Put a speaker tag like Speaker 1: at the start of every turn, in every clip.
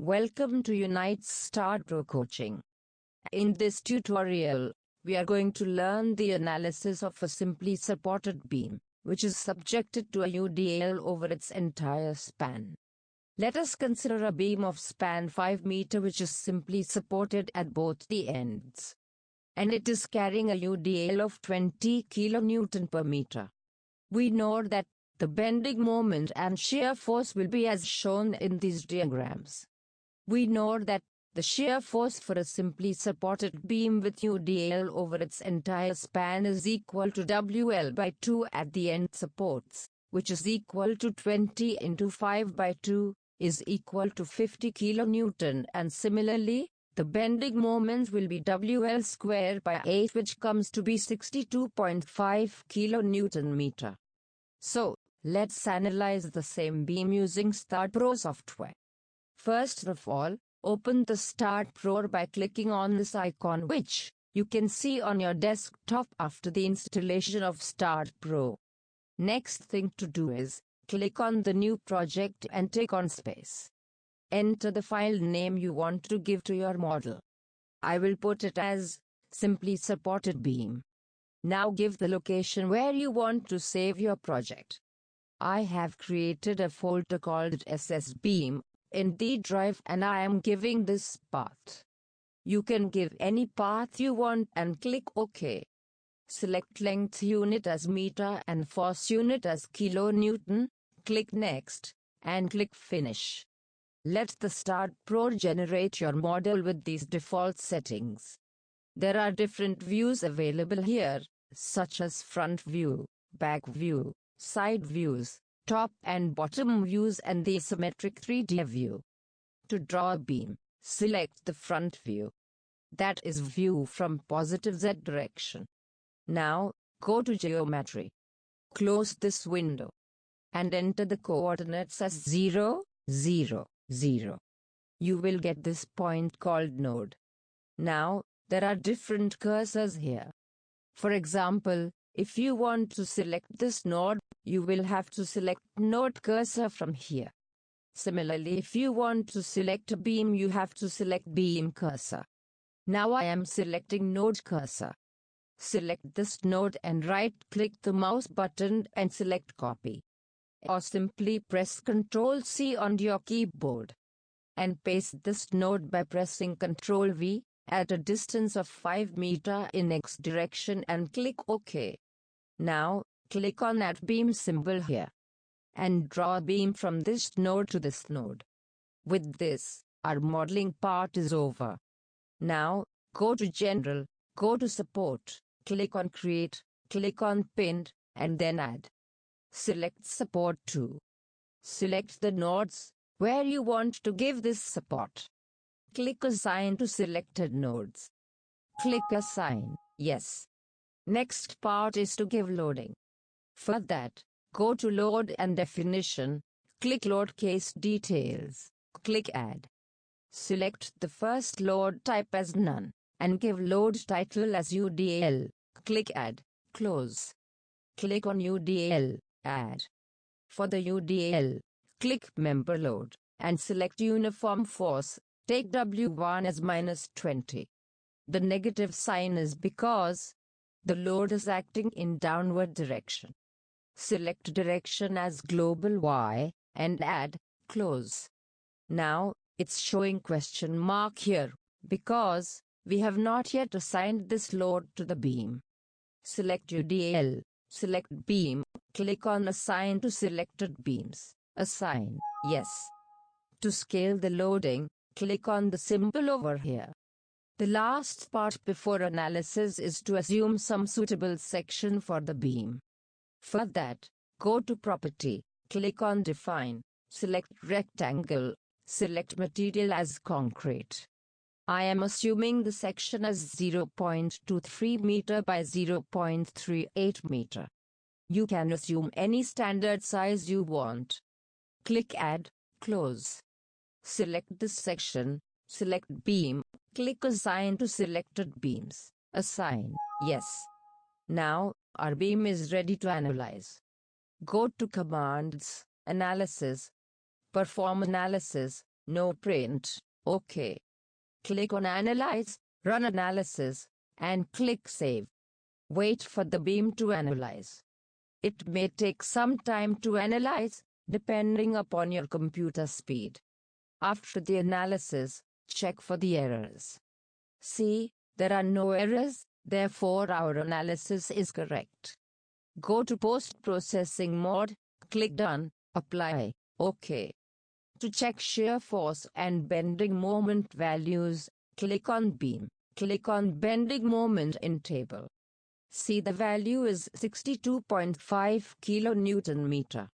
Speaker 1: Welcome to Unite's Staad Pro coaching. In this tutorial, we are going to learn the analysis of a simply supported beam, which is subjected to a UDL over its entire span. Let us consider a beam of span 5 meter which is simply supported at both the ends. And it is carrying a UDL of 20 kN per meter. We know that the bending moment and shear force will be as shown in these diagrams. We know that the shear force for a simply supported beam with UDL over its entire span is equal to WL by 2 at the end supports, which is equal to 20 into 5 by 2, is equal to 50 kN, and similarly, the bending moment will be WL square by 8, which comes to be 62.5 kN-meter. So, let's analyze the same beam using Staad Pro software. First of all, open the Staad Pro by clicking on this icon which you can see on your desktop after the installation of Staad Pro. Next thing to do is, click on the new project and take on space. Enter the file name you want to give to your model. I will put it as simply supported beam. Now give the location where you want to save your project. I have created a folder called SS Beam in D drive and I am giving this path. You can give any path you want and click OK. Select length unit as meter and force unit as kilonewton, click Next, and click Finish. Let the Staad Pro generate your model with these default settings. There are different views available here, such as front view, back view, side views, top and bottom views and the isometric 3D view. To draw a beam, select the front view. That is view from positive Z direction. Now, go to Geometry. Close this window. And enter the coordinates as 0, 0, 0. You will get this point called node. Now, there are different cursors here. For example, if you want to select this node, you will have to select node cursor from here. Similarly, if you want to select a beam, you have to select beam cursor. Now I am selecting node cursor. Select this node and right-click the mouse button and select copy. Or simply press Ctrl+C on your keyboard. And paste this node by pressing Ctrl+V at a distance of 5 meter in X direction and click OK. Now, click on Add Beam symbol here. And draw a beam from this node to this node. With this, our modeling part is over. Now, go to General, go to Support, click on Create, click on Pinned, and then Add. Select Support to. Select the nodes where you want to give this support. Click Assign to selected nodes. Click Assign, yes. Next part is to give loading. For that, go to Load and Definition, click Load Case Details, click Add. Select the first load type as None, and give load title as UDL, click Add, close. Click on UDL, Add. For the UDL, click Member Load, and select Uniform Force, take W1 as -20. The negative sign is because the load is acting in downward direction. Select direction as Global Y, and add, close. Now, it's showing question mark here, because we have not yet assigned this load to the beam. Select UDL, select Beam, click on Assign to Selected Beams, Assign, yes. To scale the loading, click on the symbol over here. The last part before analysis is to assume some suitable section for the beam. For that, go to Property, click on Define, select Rectangle, select Material as Concrete. I am assuming the section as 0.23 meter by 0.38 meter. You can assume any standard size you want. Click Add, close. Select this section, select Beam, click Assign to Selected Beams, Assign, yes. Now, our beam is ready to analyze. Go to Commands, Analysis, Perform Analysis, No print. OK. Click on Analyze, Run Analysis, and click Save. Wait for the beam to analyze. It may take some time to analyze, depending upon your computer speed. After the analysis, check for the errors. See, there are no errors, therefore our analysis is correct. Go to post-processing mode, click Done, Apply, OK. To check shear force and bending moment values, click on Beam, click on Bending Moment in Table. See the value is 62.5 kN/meter.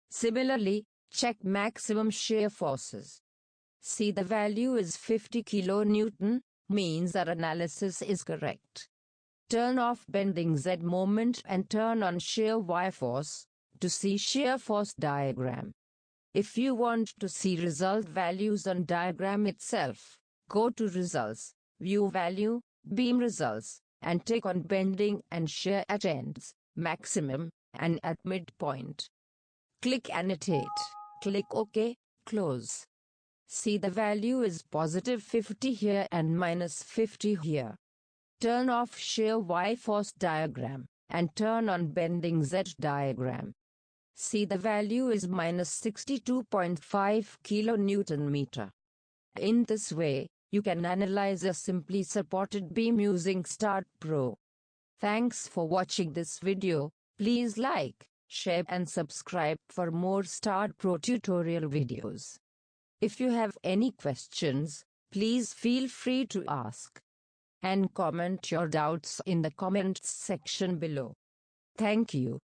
Speaker 1: Similarly, check maximum shear forces. See the value is 50 kN, means our analysis is correct. Turn off bending Z moment and turn on shear Y force, to see shear force diagram. If you want to see result values on diagram itself, go to Results, View Value, Beam Results, and click on Bending and Shear at ends, maximum, and at midpoint. Click Annotate, click OK, close. See the value is positive 50 here and minus 50 here. Turn off shear Y force diagram, and turn on bending Z diagram. See the value is minus 62.5 kN/meter. In this way, you can analyze a simply supported beam using Staad Pro. Thanks for watching this video. Please like, share and subscribe for more Staad Pro tutorial videos. If you have any questions, please feel free to ask. And comment your doubts in the comments section below. Thank you.